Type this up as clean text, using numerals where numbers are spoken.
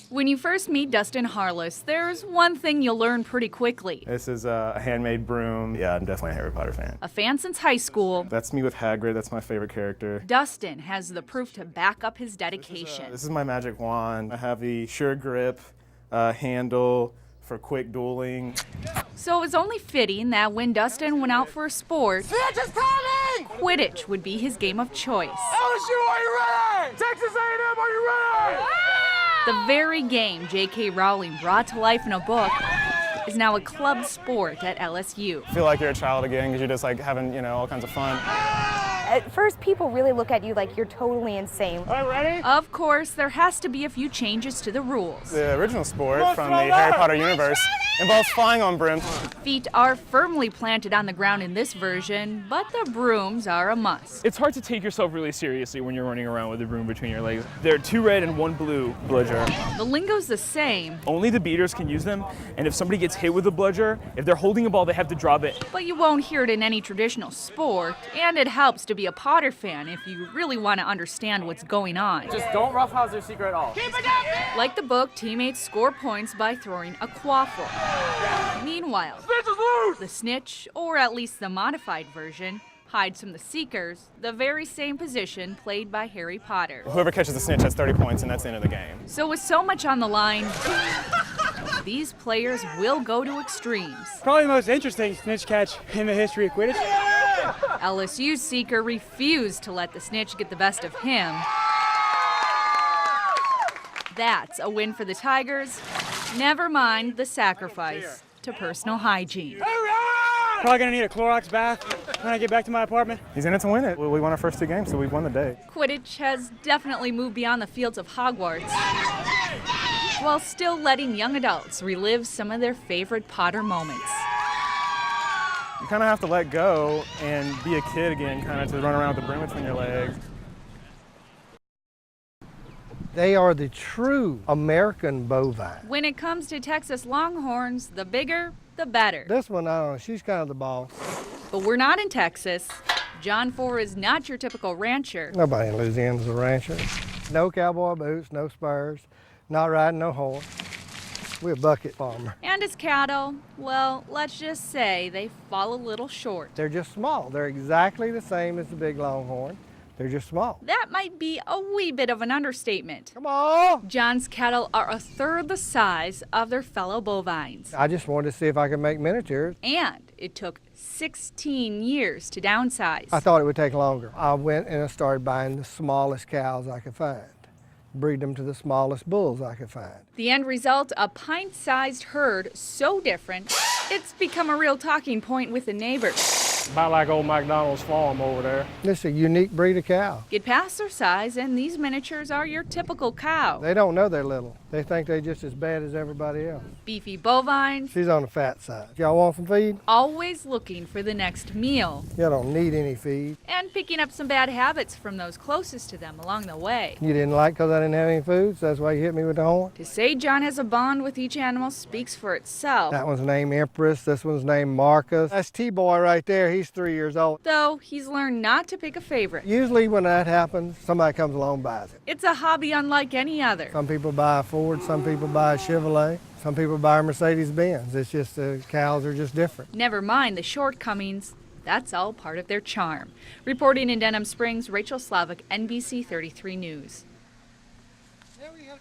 When you first meet Dustin Harless, there's one thing you'll learn pretty quickly. This is a handmade broom. Yeah, I'm definitely a Harry Potter fan. A fan since high school, That's me with Hagrid. That's my favorite character. Dustin has the proof to back up his dedication. This is my magic wand. I have the sure grip handle for quick dueling. So it's only fitting that when Dustin went out for a sport, Quidditch would be his game of choice. LSU, are you ready? Texas A&M, are you ready? The very game J.K. Rowling brought to life in a book is now a club sport at LSU. I feel like you're a child again because you're just like having, all kinds of fun. At first, people really look at you like you're totally insane. Are you ready? Of course, there has to be a few changes to the rules. The original sport from the Harry Potter universe involves flying on brooms. Feet are firmly planted on the ground in this version, but the brooms are a must. It's hard to take yourself really seriously when you're running around with a broom between your legs. There are 2 red and 1 blue bludger. The lingo's the same, Only the beaters can use them, and if somebody gets hit with a bludger, if they're holding a ball, they have to drop it. but you won't hear it in any traditional sport, and it helps to be a Potter fan if you really want to understand what's going on. Just don't roughhouse their secret at all. Like the book, teammates score points by throwing a quaffle. Meanwhile, the snitch, or at least the modified version, hides from the seekers, the very same position played by Harry Potter. Whoever catches the snitch has 30 points, and that's the end of the game. So with so much on the line, these players will go to extremes. Probably the most interesting snitch catch in the history of Quidditch. LSU's seeker refused to let the snitch get the best of him. That's a win for the Tigers. Never mind the sacrifice to personal hygiene. Probably gonna need a Clorox bath when I get back to my apartment. He's in it to win it. We won our first 2 games, so we've won the day. Quidditch has definitely moved beyond the fields of Hogwarts, while still letting young adults relive some of their favorite Potter moments. You kind of have to let go and be a kid again, kind of to run around with the broom between your legs. They are the true American bovine. When it comes to Texas Longhorns, the bigger, the better. This one, I don't know, she's kind of the boss. But we're not in Texas. John Four is not your typical rancher. Nobody in Louisiana's a rancher. No cowboy boots, no spurs, not riding no horse. We're a bucket farmer. And his cattle, well, let's just say they fall a little short. They're just small. They're exactly the same as the big longhorn. They're just small. That might be a wee bit of an understatement. Come on! John's cattle are a third the size of their fellow bovines. I just wanted to see if I could make miniatures. And it took 16 years to downsize. I thought it would take longer. I went and I started buying the smallest cows I could find. Breed them to the smallest bulls I could find. The end result, a pint-sized herd so different, it's become a real talking point with the neighbors. About like old McDonald's farm over there. This is a unique breed of cow. Get past their size, and these miniatures are your typical cow. They don't know they're little. They think they're just as bad as everybody else. Beefy bovines, She's on the fat side. Y'all want some feed? always looking for the next meal, Y'all don't need any feed. and picking up some bad habits from those closest to them along the way. You didn't like because I didn't have any food, so that's why you hit me with the horn? To say John has a bond with each animal speaks for itself, That one's named Empress, this one's named Marcus. That's T-Boy right there, he's 3 years old. though he's learned not to pick a favorite. Usually when that happens, somebody comes along and buys it. It's a hobby unlike any other. Some people buy a Ford, some people buy a Chevrolet, some people buy a Mercedes-Benz. It's just the cows are just different. Never mind the shortcomings. That's all part of their charm. Reporting in Denham Springs, Rachel Slavik, NBC 33 News.